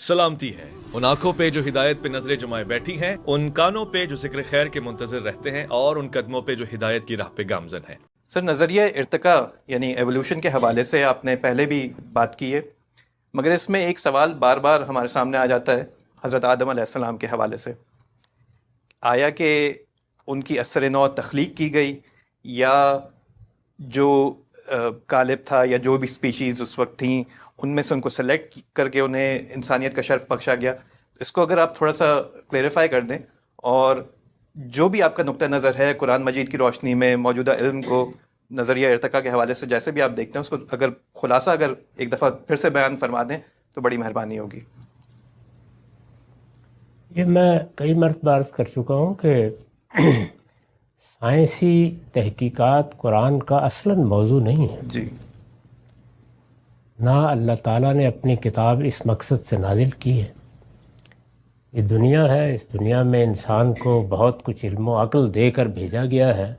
سلامتی ہے ان آنکھوں پہ جو ہدایت پہ نظریں جمائے بیٹھی ہیں، ان کانوں پہ جو ذکر خیر کے منتظر رہتے ہیں، اور ان قدموں پہ جو ہدایت کی راہ پہ گامزن ہیں۔ سر، نظریہ ارتقاء یعنی ایولیوشن کے حوالے سے آپ نے پہلے بھی بات کی ہے، مگر اس میں ایک سوال بار بار ہمارے سامنے آ جاتا ہے حضرت آدم علیہ السلام کے حوالے سے۔ آیا کہ ان کی اثر نو تخلیق کی گئی، یا جو غالب تھا یا جو بھی سپیشیز اس وقت تھیں ان میں سے ان کو سلیکٹ کر کے انہیں انسانیت کا شرف بخشا گیا؟ اس کو اگر آپ تھوڑا سا کلیریفائی کر دیں، اور جو بھی آپ کا نقطہ نظر ہے قرآن مجید کی روشنی میں موجودہ علم کو نظریہ ارتقاء کے حوالے سے جیسے بھی آپ دیکھتے ہیں، اس کو اگر خلاصہ اگر ایک دفعہ پھر سے بیان فرما دیں تو بڑی مہربانی ہوگی۔ یہ میں کئی مرتبہ عرض کر چکا ہوں کہ سائنسی تحقیقات قرآن کا اصلاً موضوع نہیں ہے۔ جی، نہ اللہ تعالیٰ نے اپنی کتاب اس مقصد سے نازل کی ہے۔ یہ دنیا ہے، اس دنیا میں انسان کو بہت کچھ علم و عقل دے کر بھیجا گیا ہے،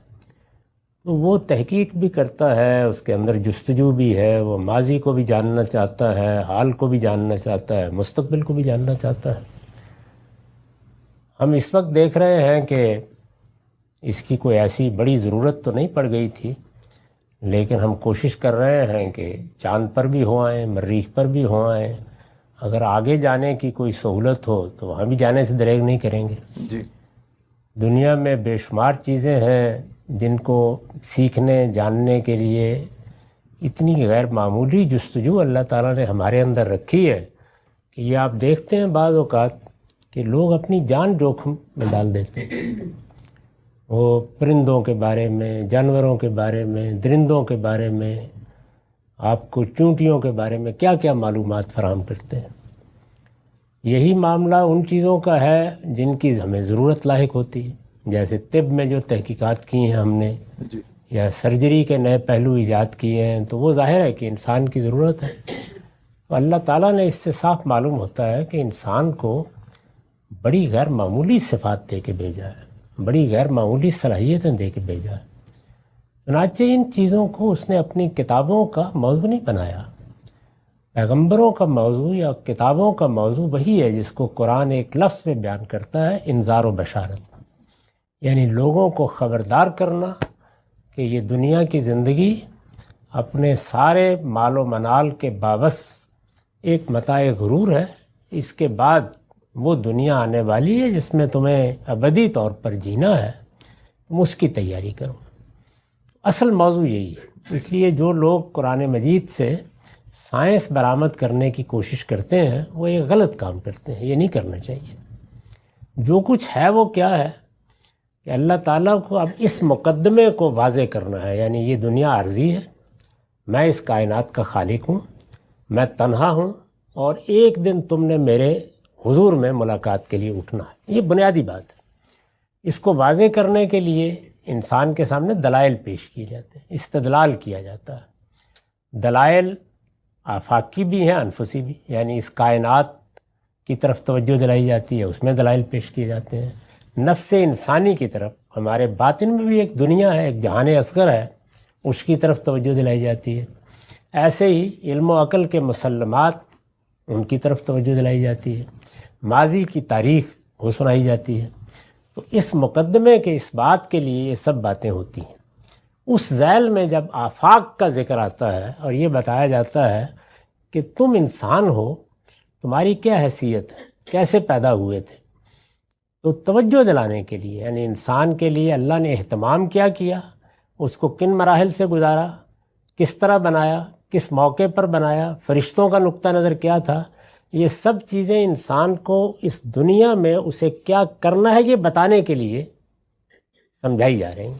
تو وہ تحقیق بھی کرتا ہے، اس کے اندر جستجو بھی ہے، وہ ماضی کو بھی جاننا چاہتا ہے، حال کو بھی جاننا چاہتا ہے، مستقبل کو بھی جاننا چاہتا ہے۔ ہم اس وقت دیکھ رہے ہیں کہ اس کی کوئی ایسی بڑی ضرورت تو نہیں پڑ گئی تھی، لیکن ہم کوشش کر رہے ہیں کہ چاند پر بھی ہو آئیں، مریخ پر بھی ہو آئیں۔ اگر آگے جانے کی کوئی سہولت ہو تو وہاں بھی جانے سے دریغ نہیں کریں گے۔ جی، دنیا میں بے شمار چیزیں ہیں جن کو سیکھنے جاننے کے لیے اتنی غیر معمولی جستجو اللہ تعالیٰ نے ہمارے اندر رکھی ہے کہ یہ آپ دیکھتے ہیں بعض اوقات کہ لوگ اپنی جان جوخم میں ڈال دیتے ہیں۔ وہ پرندوں کے بارے میں، جانوروں کے بارے میں، درندوں کے بارے میں، آپ کو چونٹیوں کے بارے میں کیا کیا معلومات فراہم کرتے ہیں۔ یہی معاملہ ان چیزوں کا ہے جن کی ہمیں ضرورت لاحق ہوتی ہے، جیسے طب میں جو تحقیقات کی ہیں ہم نے، جی، یا سرجری کے نئے پہلو ایجاد کیے ہیں، تو وہ ظاہر ہے کہ انسان کی ضرورت ہے۔ تو اللہ تعالیٰ نے اس سے صاف معلوم ہوتا ہے کہ انسان کو بڑی غیر معمولی صفات دے کے بھیجا ہے، بڑی غیر معمولی صلاحیتیں دے کے بھیجا ہے۔ چنانچہ ان چیزوں کو اس نے اپنی کتابوں کا موضوع نہیں بنایا۔ پیغمبروں کا موضوع یا کتابوں کا موضوع وہی ہے جس کو قرآن ایک لفظ میں بیان کرتا ہے، انذار و بشارت، یعنی لوگوں کو خبردار کرنا کہ یہ دنیا کی زندگی اپنے سارے مال و منال کے باوس ایک متاع غرور ہے، اس کے بعد وہ دنیا آنے والی ہے جس میں تمہیں ابدی طور پر جینا ہے، تم اس کی تیاری کرو۔ اصل موضوع یہی ہے۔ اس لیے جو لوگ قرآن مجید سے سائنس برآمد کرنے کی کوشش کرتے ہیں وہ ایک غلط کام کرتے ہیں، یہ نہیں کرنا چاہیے۔ جو کچھ ہے وہ کیا ہے کہ اللہ تعالیٰ کو اب اس مقدمے کو واضح کرنا ہے، یعنی یہ دنیا عارضی ہے، میں اس کائنات کا خالق ہوں، میں تنہا ہوں، اور ایک دن تم نے میرے حضور میں ملاقات کے لیے اٹھنا ہے۔ یہ بنیادی بات ہے۔ اس کو واضح کرنے کے لیے انسان کے سامنے دلائل پیش کیے جاتے ہیں، استدلال کیا جاتا ہے۔ دلائل آفاقی بھی ہیں، انفسی بھی، یعنی اس کائنات کی طرف توجہ دلائی جاتی ہے، اس میں دلائل پیش کیے جاتے ہیں۔ نفس انسانی کی طرف، ہمارے باطن میں بھی ایک دنیا ہے، ایک جہان اصغر ہے، اس کی طرف توجہ دلائی جاتی ہے۔ ایسے ہی علم و عقل کے مسلمات، ان کی طرف توجہ دلائی جاتی ہے۔ ماضی کی تاریخ وہ سنائی جاتی ہے۔ تو اس مقدمے کے اس بات کے لیے یہ سب باتیں ہوتی ہیں۔ اس ذیل میں جب آفاق کا ذکر آتا ہے اور یہ بتایا جاتا ہے کہ تم انسان ہو، تمہاری کیا حیثیت ہے، کیسے پیدا ہوئے تھے، تو توجہ دلانے کے لیے، یعنی انسان کے لیے اللہ نے اہتمام کیا کیا، اس کو کن مراحل سے گزارا، کس طرح بنایا، کس موقع پر بنایا، فرشتوں کا نقطہ نظر کیا تھا، یہ سب چیزیں انسان کو اس دنیا میں اسے کیا کرنا ہے یہ بتانے کے لیے سمجھائی جا رہی ہیں۔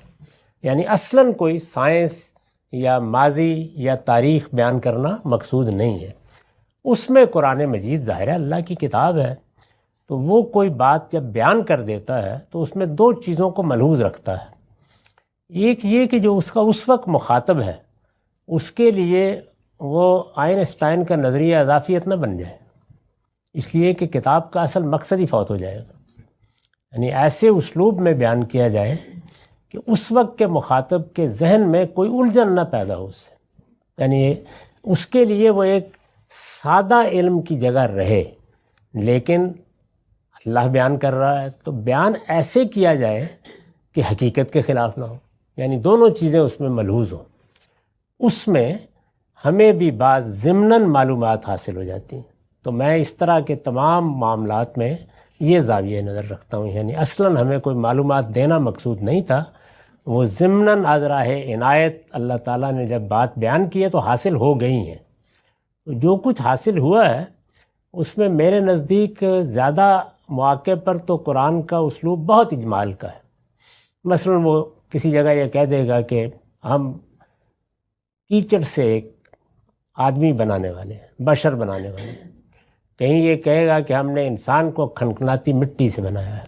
یعنی اصلاً کوئی سائنس یا ماضی یا تاریخ بیان کرنا مقصود نہیں ہے۔ اس میں قرآن مجید ظاہر ہے اللہ کی کتاب ہے، تو وہ کوئی بات جب بیان کر دیتا ہے تو اس میں دو چیزوں کو ملحوظ رکھتا ہے۔ ایک یہ کہ جو اس کا اس وقت مخاطب ہے اس کے لیے وہ آئنسٹائن کا نظریہ اضافیت نہ بن جائے، اس لیے کہ کتاب کا اصل مقصد ہی فوت ہو جائے گا۔ یعنی ایسے اسلوب میں بیان کیا جائے کہ اس وقت کے مخاطب کے ذہن میں کوئی الجھن نہ پیدا ہو، اس سے، یعنی اس کے لیے وہ ایک سادہ علم کی جگہ رہے، لیکن اللہ بیان کر رہا ہے تو بیان ایسے کیا جائے کہ حقیقت کے خلاف نہ ہو، یعنی دونوں چیزیں اس میں ملحوظ ہوں۔ اس میں ہمیں بھی بعض ضمناً معلومات حاصل ہو جاتی ہیں۔ تو میں اس طرح کے تمام معاملات میں یہ زاویہ نظر رکھتا ہوں، یعنی اصلاً ہمیں کوئی معلومات دینا مقصود نہیں تھا، وہ ضمناً از راہ عنایت اللہ تعالیٰ نے جب بات بیان کی ہے تو حاصل ہو گئی ہیں۔ تو جو کچھ حاصل ہوا ہے اس میں میرے نزدیک زیادہ مواقع پر تو قرآن کا اسلوب بہت اجمال کا ہے۔ مثلا وہ کسی جگہ یہ کہہ دے گا کہ ہم کیچڑ سے ایک آدمی بنانے والے ہیں، بشر بنانے والے ہیں، کہیں یہ کہے گا کہ ہم نے انسان کو کھنکھناتی مٹی سے بنایا ہے،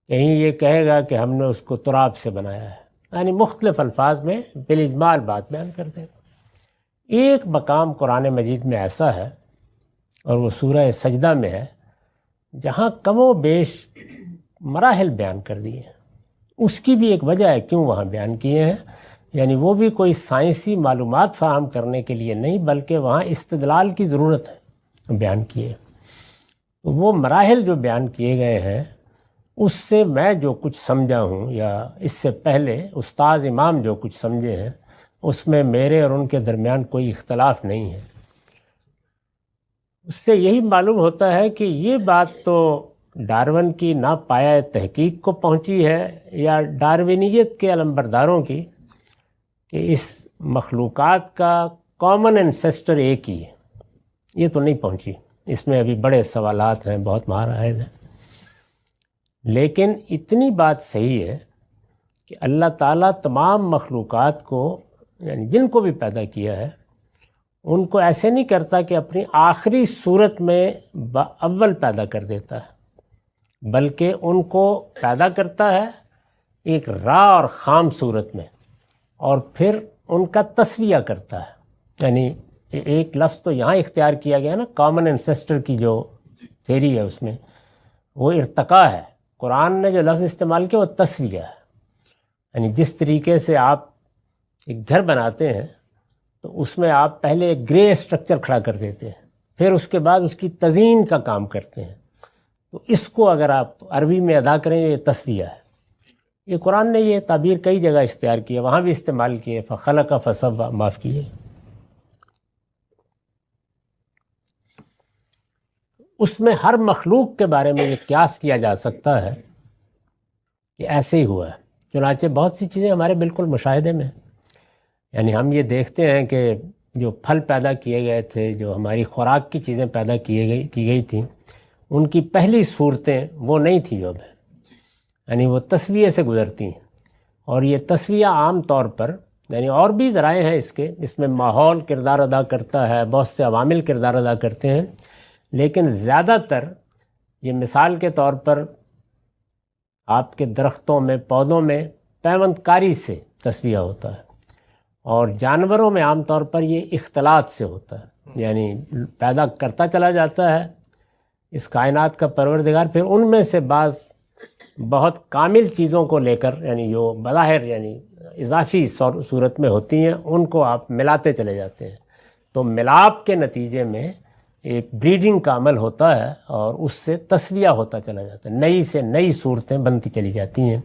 کہیں یہ کہے گا کہ ہم نے اس کو تراب سے بنایا ہے، یعنی مختلف الفاظ میں بالاجمال بات بیان کر دے گا۔ ایک مقام قرآن مجید میں ایسا ہے اور وہ سورہ سجدہ میں ہے جہاں کم و بیش مراحل بیان کر دیے ہیں۔ اس کی بھی ایک وجہ ہے کیوں وہاں بیان کیے ہیں، یعنی وہ بھی کوئی سائنسی معلومات فراہم کرنے کے لیے نہیں بلکہ وہاں استدلال کی ضرورت ہے بیان کیے۔ تو وہ مراحل جو بیان کیے گئے ہیں اس سے میں جو کچھ سمجھا ہوں یا اس سے پہلے استاذ امام جو کچھ سمجھے ہیں اس میں میرے اور ان کے درمیان کوئی اختلاف نہیں ہے۔ اس سے یہی معلوم ہوتا ہے کہ یہ بات تو ڈارون کی ناپایہ تحقیق کو پہنچی ہے یا ڈارونیت کے علمبرداروں کی کہ اس مخلوقات کا کامن انسیسٹر ایک ہی ہے، یہ تو نہیں پہنچی۔ اس میں ابھی بڑے سوالات ہیں، بہت مہارائج ہیں، لیکن اتنی بات صحیح ہے کہ اللہ تعالیٰ تمام مخلوقات کو یعنی جن کو بھی پیدا کیا ہے ان کو ایسے نہیں کرتا کہ اپنی آخری صورت میں اول پیدا کر دیتا ہے، بلکہ ان کو پیدا کرتا ہے ایک را اور خام صورت میں اور پھر ان کا تسویہ کرتا ہے۔ یعنی ایک لفظ تو یہاں اختیار کیا گیا نا، کامن انسیسٹر کی جو تھیری ہے اس میں وہ ارتقاء ہے۔ قرآن نے جو لفظ استعمال کیا وہ تسویہ ہے، یعنی جس طریقے سے آپ ایک گھر بناتے ہیں تو اس میں آپ پہلے ایک گرے اسٹرکچر کھڑا کر دیتے ہیں، پھر اس کے بعد اس کی تزئین کا کام کرتے ہیں۔ تو اس کو اگر آپ عربی میں ادا کریں یہ تسویہ ہے۔ یہ قرآن نے یہ تعبیر کئی جگہ اختیار کی ہے، وہاں بھی استعمال کیے، فخلق فسویٰ، معاف کیے۔ اس میں ہر مخلوق کے بارے میں یہ قیاس کیا جا سکتا ہے کہ ایسے ہی ہوا ہے۔ چنانچہ بہت سی چیزیں ہمارے بالکل مشاہدے میں ہیں، یعنی ہم یہ دیکھتے ہیں کہ جو پھل پیدا کیے گئے تھے، جو ہماری خوراک کی چیزیں پیدا کی گئی تھیں، ان کی پہلی صورتیں وہ نہیں تھیں جو اب ہیں، یعنی وہ تسویہ سے گزرتی ہیں۔ اور یہ تسویہ عام طور پر یعنی اور بھی ذرائع ہیں اس میں ماحول کردار ادا کرتا ہے، بہت سے عوامل کردار ادا کرتے ہیں، لیکن زیادہ تر یہ مثال کے طور پر آپ کے درختوں میں، پودوں میں پیوند کاری سے تسویہ ہوتا ہے، اور جانوروں میں عام طور پر یہ اختلاط سے ہوتا ہے، یعنی پیدا کرتا چلا جاتا ہے اس کائنات کا پروردگار، پھر ان میں سے بعض بہت کامل چیزوں کو لے کر یعنی جو بظاہر یعنی اضافی صورت میں ہوتی ہیں ان کو آپ ملاتے چلے جاتے ہیں۔ تو ملاپ کے نتیجے میں ایک بریڈنگ کا عمل ہوتا ہے اور اس سے تسویہ ہوتا چلا جاتا ہے، نئی سے نئی صورتیں بنتی چلی جاتی ہیں۔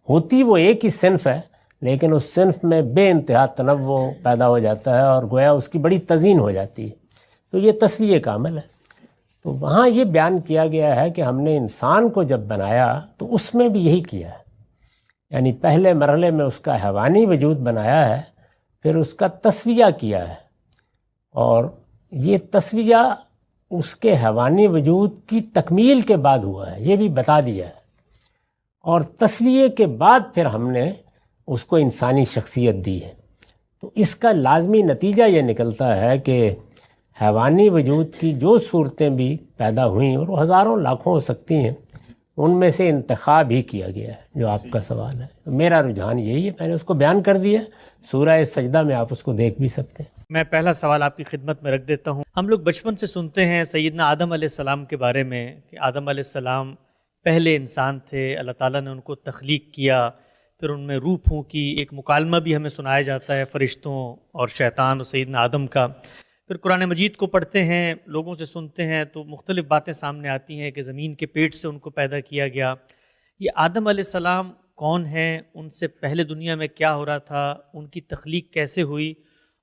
ہوتی وہ ایک ہی صنف ہے لیکن اس صنف میں بے انتہا تنوع پیدا ہو جاتا ہے اور گویا اس کی بڑی تزئین ہو جاتی ہے۔ تو یہ تسویہ کا عمل ہے۔ تو وہاں یہ بیان کیا گیا ہے کہ ہم نے انسان کو جب بنایا تو اس میں بھی یہی کیا ہے، یعنی پہلے مرحلے میں اس کا حیوانی وجود بنایا ہے، پھر اس کا تسویہ کیا ہے، اور یہ تسویہ اس کے حیوانی وجود کی تکمیل کے بعد ہوا ہے، یہ بھی بتا دیا ہے، اور تسویہ کے بعد پھر ہم نے اس کو انسانی شخصیت دی ہے۔ تو اس کا لازمی نتیجہ یہ نکلتا ہے کہ حیوانی وجود کی جو صورتیں بھی پیدا ہوئیں اور وہ ہزاروں لاکھوں ہو سکتی ہیں، ان میں سے انتخاب ہی کیا گیا ہے، جو آپ کا سوال ہے۔ میرا رجحان یہی ہے، میں نے اس کو بیان کر دیا، سورہ سجدہ میں آپ اس کو دیکھ بھی سکتے ہیں۔ میں پہلا سوال آپ کی خدمت میں رکھ دیتا ہوں۔ ہم لوگ بچپن سے سنتے ہیں سیدنا آدم علیہ السلام کے بارے میں کہ آدم علیہ السلام پہلے انسان تھے، اللہ تعالیٰ نے ان کو تخلیق کیا، پھر ان میں روح پھونکی، ایک مکالمہ بھی ہمیں سنایا جاتا ہے فرشتوں اور شیطان اور سیدنا آدم کا۔ پھر قرآن مجید کو پڑھتے ہیں، لوگوں سے سنتے ہیں تو مختلف باتیں سامنے آتی ہیں کہ زمین کے پیٹ سے ان کو پیدا کیا گیا۔ یہ آدم علیہ السلام کون ہیں؟ ان سے پہلے دنیا میں کیا ہو رہا تھا؟ ان کی تخلیق کیسے ہوئی؟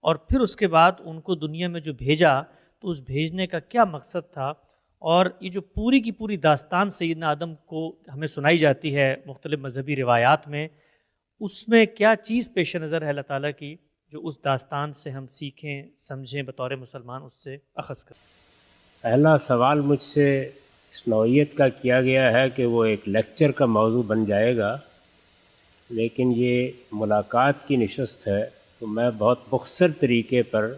اور پھر اس کے بعد ان کو دنیا میں جو بھیجا تو اس بھیجنے کا کیا مقصد تھا؟ اور یہ جو پوری کی پوری داستان سیدنا آدم کو ہمیں سنائی جاتی ہے مختلف مذہبی روایات میں، اس میں کیا چیز پیش نظر ہے اللہ تعالیٰ کی جو اس داستان سے ہم سیکھیں، سمجھیں، بطور مسلمان اس سے اخذ کریں؟ پہلا سوال مجھ سے اس نوعیت کا کیا گیا ہے کہ وہ ایک لیکچر کا موضوع بن جائے گا، لیکن یہ ملاقات کی نشست ہے تو میں بہت مختصر طریقے پر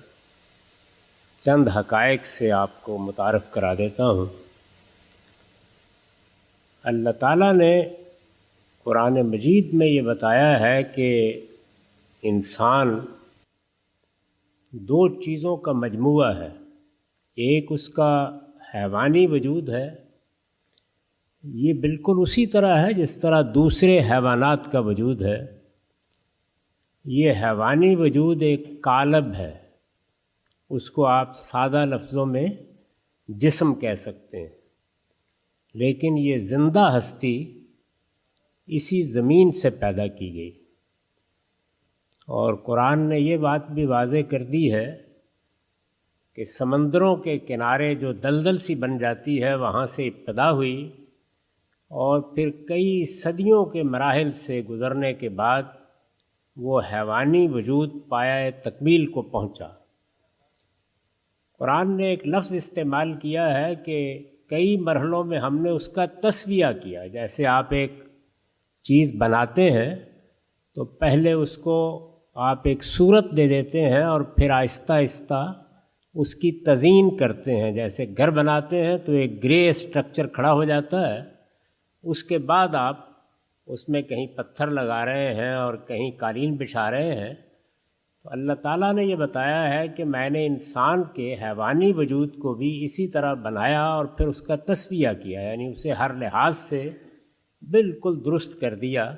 چند حقائق سے آپ کو متعارف کرا دیتا ہوں۔ اللہ تعالیٰ نے قرآن مجید میں یہ بتایا ہے کہ انسان دو چیزوں کا مجموعہ ہے، ایک اس کا حیوانی وجود ہے، یہ بالکل اسی طرح ہے جس طرح دوسرے حیوانات کا وجود ہے۔ یہ حیوانی وجود ایک قالب ہے، اس کو آپ سادہ لفظوں میں جسم کہہ سکتے ہیں، لیکن یہ زندہ ہستی اسی زمین سے پیدا کی گئی۔ اور قرآن نے یہ بات بھی واضح کر دی ہے کہ سمندروں کے کنارے جو دلدل سی بن جاتی ہے وہاں سے ابتدا ہوئی اور پھر کئی صدیوں کے مراحل سے گزرنے کے بعد وہ حیوانی وجود پایہ تکمیل کو پہنچا۔ قرآن نے ایک لفظ استعمال کیا ہے کہ کئی مرحلوں میں ہم نے اس کا تسویہ کیا۔ جیسے آپ ایک چیز بناتے ہیں تو پہلے اس کو آپ ایک صورت دے دیتے ہیں اور پھر آہستہ آہستہ اس کی تزئین کرتے ہیں۔ جیسے گھر بناتے ہیں تو ایک گرے اسٹرکچر کھڑا ہو جاتا ہے، اس کے بعد آپ اس میں کہیں پتھر لگا رہے ہیں اور کہیں قالین بچھا رہے ہیں۔ تو اللہ تعالیٰ نے یہ بتایا ہے کہ میں نے انسان کے حیوانی وجود کو بھی اسی طرح بنایا اور پھر اس کا تسویہ کیا، یعنی اسے ہر لحاظ سے بالکل درست کر دیا۔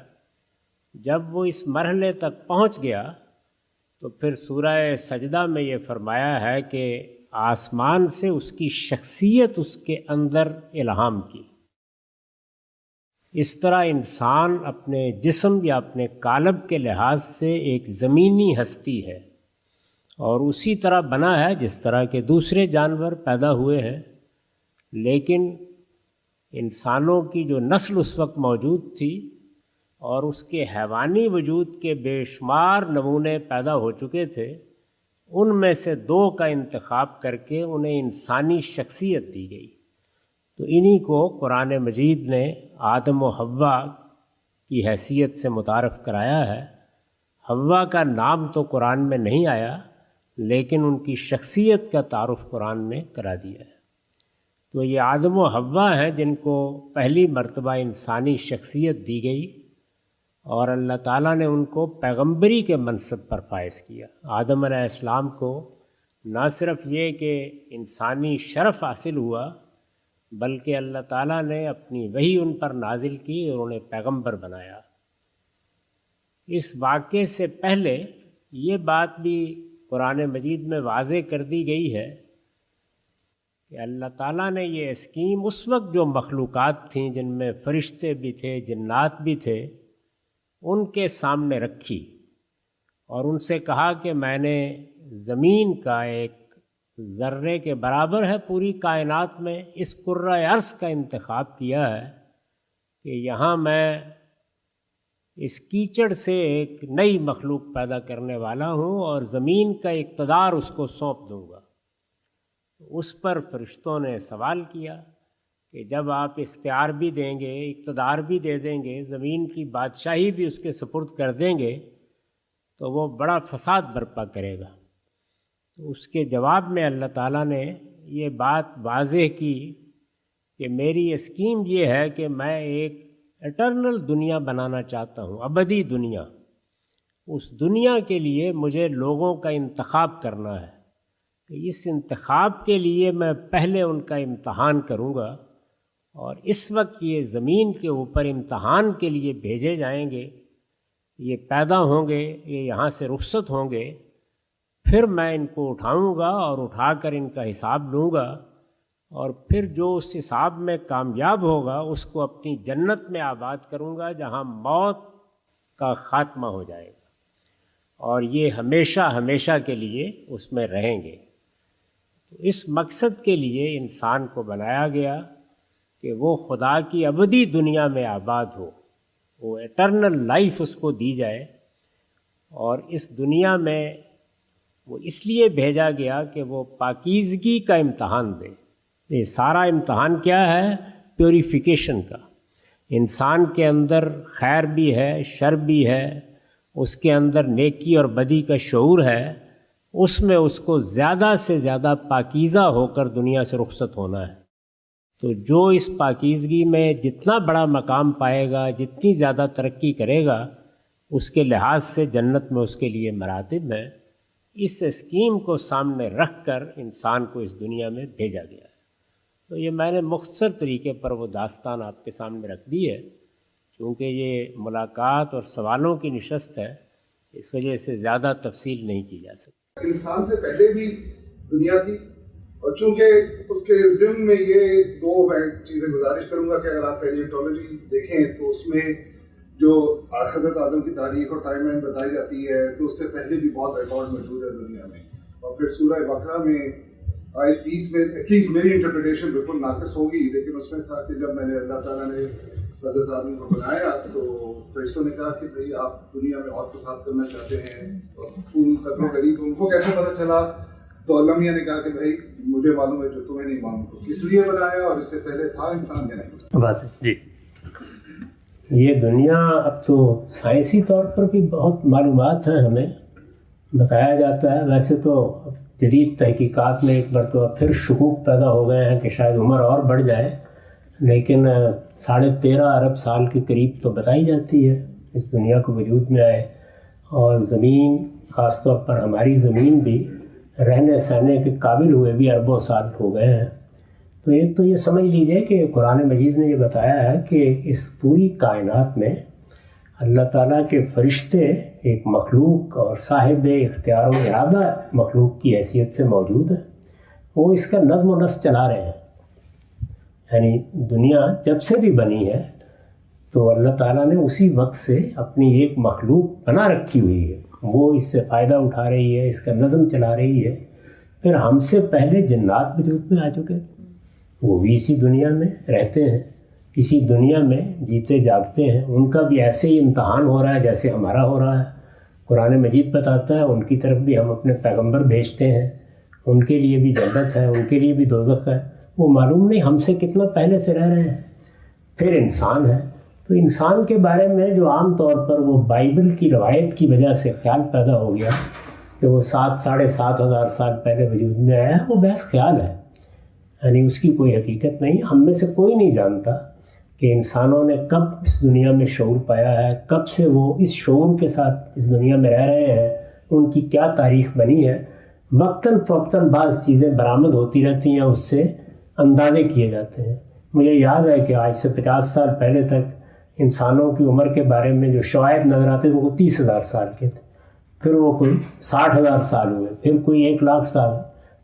جب وہ اس مرحلے تک پہنچ گیا تو پھر سورہ سجدہ میں یہ فرمایا ہے کہ آسمان سے اس کی شخصیت اس کے اندر الہام کی۔ اس طرح انسان اپنے جسم یا اپنے قالب کے لحاظ سے ایک زمینی ہستی ہے اور اسی طرح بنا ہے جس طرح کے دوسرے جانور پیدا ہوئے ہیں، لیکن انسانوں کی جو نسل اس وقت موجود تھی اور اس کے حیوانی وجود کے بے شمار نمونے پیدا ہو چکے تھے، ان میں سے دو کا انتخاب کر کے انہیں انسانی شخصیت دی گئی۔ تو انہی کو قرآن مجید نے آدم و حوا کی حیثیت سے متعارف کرایا ہے۔ حوا کا نام تو قرآن میں نہیں آیا، لیکن ان کی شخصیت کا تعارف قرآن نے کرا دیا ہے۔ تو یہ آدم و حوا ہیں جن کو پہلی مرتبہ انسانی شخصیت دی گئی اور اللہ تعالیٰ نے ان کو پیغمبری کے منصب پر فائز کیا۔ آدم علیہ السلام کو نہ صرف یہ کہ انسانی شرف حاصل ہوا، بلکہ اللہ تعالیٰ نے اپنی وحی ان پر نازل کی اور انہیں پیغمبر بنایا۔ اس واقعے سے پہلے یہ بات بھی قرآن مجید میں واضح کر دی گئی ہے کہ اللہ تعالیٰ نے یہ اسکیم اس وقت جو مخلوقات تھیں جن میں فرشتے بھی تھے، جنات بھی تھے، ان کے سامنے رکھی اور ان سے کہا کہ میں نے زمین کا ایک ذرے کے برابر ہے پوری کائنات میں اس کرۂ ارض کا انتخاب کیا ہے کہ یہاں میں اس کیچڑ سے ایک نئی مخلوق پیدا کرنے والا ہوں اور زمین کا اقتدار اس کو سونپ دوں گا۔ اس پر فرشتوں نے سوال کیا کہ جب آپ اختیار بھی دیں گے، اقتدار بھی دے دیں گے، زمین کی بادشاہی بھی اس کے سپرد کر دیں گے تو وہ بڑا فساد برپا کرے گا۔ تو اس کے جواب میں اللہ تعالیٰ نے یہ بات واضح کی کہ میری اسکیم یہ ہے کہ میں ایک اٹرنل دنیا بنانا چاہتا ہوں، ابدی دنیا۔ اس دنیا کے لیے مجھے لوگوں کا انتخاب کرنا ہے کہ اس انتخاب کے لیے میں پہلے ان کا امتحان کروں گا، اور اس وقت یہ زمین کے اوپر امتحان کے لیے بھیجے جائیں گے، یہ پیدا ہوں گے، یہ یہاں سے رخصت ہوں گے، پھر میں ان کو اٹھاؤں گا اور اٹھا کر ان کا حساب لوں گا، اور پھر جو اس حساب میں کامیاب ہوگا اس کو اپنی جنت میں آباد کروں گا جہاں موت کا خاتمہ ہو جائے گا، اور یہ ہمیشہ ہمیشہ کے لیے اس میں رہیں گے۔ تو اس مقصد کے لیے انسان کو بنایا گیا کہ وہ خدا کی ابدی دنیا میں آباد ہو، وہ ایٹرنل لائف اس کو دی جائے، اور اس دنیا میں وہ اس لیے بھیجا گیا کہ وہ پاکیزگی کا امتحان دے۔ یہ سارا امتحان کیا ہے؟ پیوریفیکیشن کا۔ انسان کے اندر خیر بھی ہے، شر بھی ہے، اس کے اندر نیکی اور بدی کا شعور ہے، اس میں اس کو زیادہ سے زیادہ پاکیزہ ہو کر دنیا سے رخصت ہونا ہے۔ تو جو اس پاکیزگی میں جتنا بڑا مقام پائے گا، جتنی زیادہ ترقی کرے گا، اس کے لحاظ سے جنت میں اس کے لیے مراتب ہیں۔ اس اسکیم کو سامنے رکھ کر انسان کو اس دنیا میں بھیجا گیا ہے۔ تو یہ میں نے مختصر طریقے پر وہ داستان آپ کے سامنے رکھ دی ہے، چونکہ یہ ملاقات اور سوالوں کی نشست ہے، اس وجہ سے زیادہ تفصیل نہیں کی جا سکتی۔ انسان سے پہلے بھی دنیا تھی، اور چونکہ اس کے ضمن میں یہ دو میں چیزیں گزارش کروں گا کہ اگر آپ پیلیونٹولوجی دیکھیں تو اس میں جو حضرت آدم کی تاریخ اور ٹائم لائن بتائی جاتی ہے تو اس سے پہلے بھی بہت ریکارڈ موجود ہے دنیا میں۔ اور پھر سورہ بقرہ میں آیت 30 میں ایٹ لیسٹ میری انٹرپریٹیشن بالکل ناقص ہوگی، لیکن اس میں تھا کہ جب میں نے اللہ تعالیٰ نے حضرت آدم کو بنایا تو فرشتوں نے کہا کہ بھئی آپ دنیا میں اور کچھ حاصل کرنا چاہتے ہیں، ان قدر و قریب ان کو کیسے پتہ چلا؟ تو اللہ میاں نے کہا کہ بھائی مجھے معلوم ہے جو تمہیں نہیں معلوم، کس لیے بنایا اور اس سے پہلے تھا انسان یا نہیں۔ واضح جی۔ یہ دنیا اب تو سائنسی طور پر بھی بہت معلومات ہیں، ہمیں بتایا جاتا ہے۔ ویسے تو جدید تحقیقات میں ایک مرتبہ پھر شکوک پیدا ہو گئے ہیں کہ شاید عمر اور بڑھ جائے، لیکن 13.5 ارب سال کے قریب تو بتائی جاتی ہے اس دنیا کو وجود میں آئے، اور زمین خاص طور پر ہماری زمین بھی رہنے سہنے کے قابل ہوئے بھی اربوں سال ہو گئے ہیں۔ تو ایک تو یہ سمجھ لیجئے کہ قرآن مجید نے یہ بتایا ہے کہ اس پوری کائنات میں اللہ تعالیٰ کے فرشتے ایک مخلوق اور صاحب اختیار و ارادہ مخلوق کی حیثیت سے موجود ہیں، وہ اس کا نظم و نسق چلا رہے ہیں۔ یعنی دنیا جب سے بھی بنی ہے تو اللہ تعالیٰ نے اسی وقت سے اپنی ایک مخلوق بنا رکھی ہوئی ہے، وہ اس سے فائدہ اٹھا رہی ہے، اس کا نظم چلا رہی ہے۔ پھر ہم سے پہلے جنات وجود میں آ چکے، وہ بھی اسی دنیا میں رہتے ہیں، اسی دنیا میں جیتے جاگتے ہیں، ان کا بھی ایسے ہی امتحان ہو رہا ہے جیسے ہمارا ہو رہا ہے۔ قرآن مجید بتاتا ہے ان کی طرف بھی ہم اپنے پیغمبر بھیجتے ہیں، ان کے لیے بھی جنت ہے، ان کے لیے بھی دوزخ ہے، وہ معلوم نہیں ہم سے کتنا پہلے سے رہ رہے ہیں۔ پھر انسان ہے، تو انسان کے بارے میں جو عام طور پر وہ بائبل کی روایت کی وجہ سے خیال پیدا ہو گیا کہ وہ 7-7.5 ہزار سال پہلے وجود میں آیا ہے، وہ محض خیال ہے، یعنی اس کی کوئی حقیقت نہیں۔ ہم میں سے کوئی نہیں جانتا کہ انسانوں نے کب اس دنیا میں شعور پایا ہے، کب سے وہ اس شعور کے ساتھ اس دنیا میں رہ رہے ہیں، ان کی کیا تاریخ بنی ہے۔ وقتاً فوقتاً بعض چیزیں برآمد ہوتی رہتی ہیں، اس سے اندازے کیے جاتے ہیں۔ مجھے یاد ہے کہ آج سے 50 سال پہلے تک انسانوں کی عمر کے بارے میں جو شواہد نظر آتے وہ 30,000 سال کے تھے، پھر وہ کوئی 60,000 سال ہوئے، پھر کوئی 1,00,000 سال،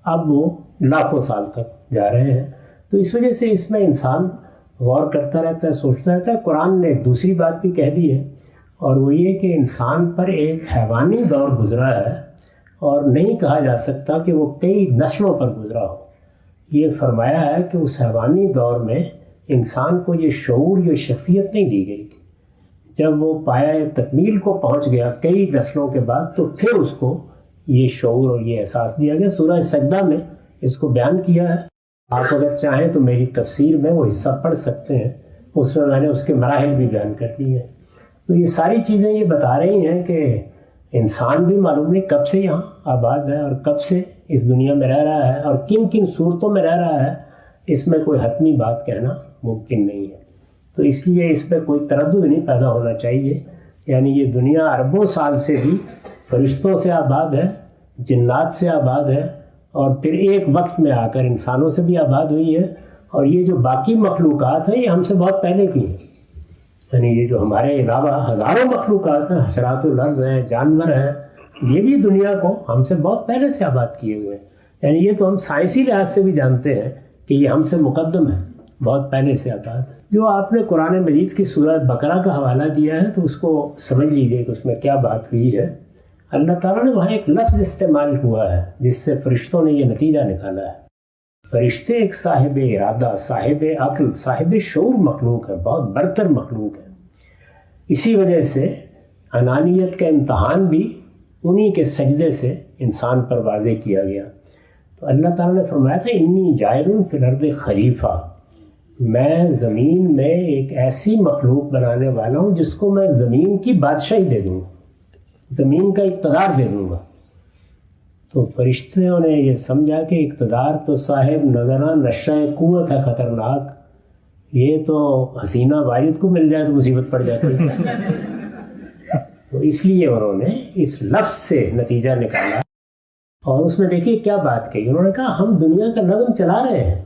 اب وہ لاکھوں سال تک جا رہے ہیں۔ تو اس وجہ سے اس میں انسان غور کرتا رہتا ہے، سوچتا رہتا ہے۔ قرآن نے ایک دوسری بات بھی کہہ دی ہے، اور وہ یہ کہ انسان پر ایک حیوانی دور گزرا ہے، اور نہیں کہا جا سکتا کہ وہ کئی نسلوں پر گزرا ہو۔ یہ فرمایا ہے کہ اس حیوانی دور میں انسان کو یہ شعور، یہ شخصیت نہیں دی گئی تھی۔ جب وہ پایہ تکمیل کو پہنچ گیا کئی نسلوں کے بعد، تو پھر اس کو یہ شعور اور یہ احساس دیا گیا۔ سورہ سجدہ میں اس کو بیان کیا ہے، آپ اگر چاہیں تو میری تفسیر میں وہ حصہ پڑھ سکتے ہیں، اس میں نے اس کے مراحل بھی بیان کر دی ہیں۔ تو یہ ساری چیزیں یہ بتا رہی ہیں کہ انسان بھی معلوم نہیں کب سے یہاں آباد ہے، اور کب سے اس دنیا میں رہ رہا ہے، اور کن کن صورتوں میں رہ رہا ہے، اس میں کوئی حتمی بات کہنا ممکن نہیں ہے۔ تو اس لیے اس میں کوئی تردد نہیں پیدا ہونا چاہیے۔ یعنی یہ دنیا اربوں سال سے بھی فرشتوں سے آباد ہے، جنات سے آباد ہے، اور پھر ایک وقت میں آ کر انسانوں سے بھی آباد ہوئی ہے، اور یہ جو باقی مخلوقات ہیں یہ ہم سے بہت پہلے کی ہیں۔ یعنی یہ جو ہمارے علاوہ ہزاروں مخلوقات ہیں، حشرات الارض ہیں، جانور ہیں، یہ بھی دنیا کو ہم سے بہت پہلے سے آباد کیے ہوئے ہیں. یعنی یہ تو ہم سائنسی لحاظ سے بھی جانتے ہیں کہ یہ ہم سے مقدم ہے، بہت پہلے سے آباد ہے. جو آپ نے قرآن مجید کی سورہ بقرہ کا حوالہ دیا ہے تو اس کو سمجھ لیجئے کہ اس میں کیا بات ہوئی ہے. اللہ تعالیٰ نے وہاں ایک لفظ استعمال ہوا ہے جس سے فرشتوں نے یہ نتیجہ نکالا ہے. فرشتے ایک صاحب ارادہ، صاحب عقل، صاحب شعور مخلوق ہے، بہت برتر مخلوق ہے. اسی وجہ سے انانیت کا امتحان بھی انہی کے سجدے سے انسان پر واضح کیا گیا. تو اللہ تعالیٰ نے فرمایا تھا انی جاعل فی الارض خلیفہ، میں زمین میں ایک ایسی مخلوق بنانے والا ہوں جس کو میں زمین کی بادشاہی دے دوں گا، زمین کا اقتدار دے دوں گا. تو فرشتوں نے یہ سمجھا کہ اقتدار تو صاحب نظرہ نشہ قوت ہے خطرناک، یہ تو حسینہ واجد کو مل جائے تو مصیبت پڑ جاتی ہے. تو اس لیے انہوں نے اس لفظ سے نتیجہ نکالا اور اس میں دیکھیے کیا بات کہی. انہوں نے کہا ہم دنیا کا نظم چلا رہے ہیں،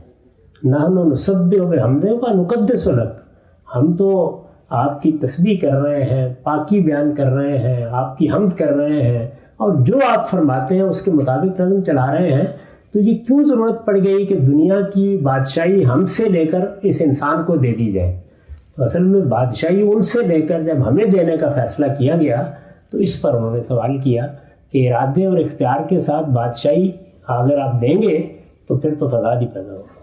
نحن نسبح بحمدک ونقدس لک، ہم تو آپ کی تسبیح کر رہے ہیں، پاکی بیان کر رہے ہیں، آپ کی حمد کر رہے ہیں، اور جو آپ فرماتے ہیں اس کے مطابق نظم چلا رہے ہیں. تو یہ کیوں ضرورت پڑ گئی کہ دنیا کی بادشاہی ہم سے لے کر اس انسان کو دے دی جائے؟ تو اصل میں بادشاہی ان سے لے کر جب ہمیں دینے کا فیصلہ کیا گیا تو اس پر انہوں نے سوال کیا کہ ارادے اور اختیار کے ساتھ بادشاہی اگر آپ دیں گے تو پھر تو فساد ہی پیدا ہوگا.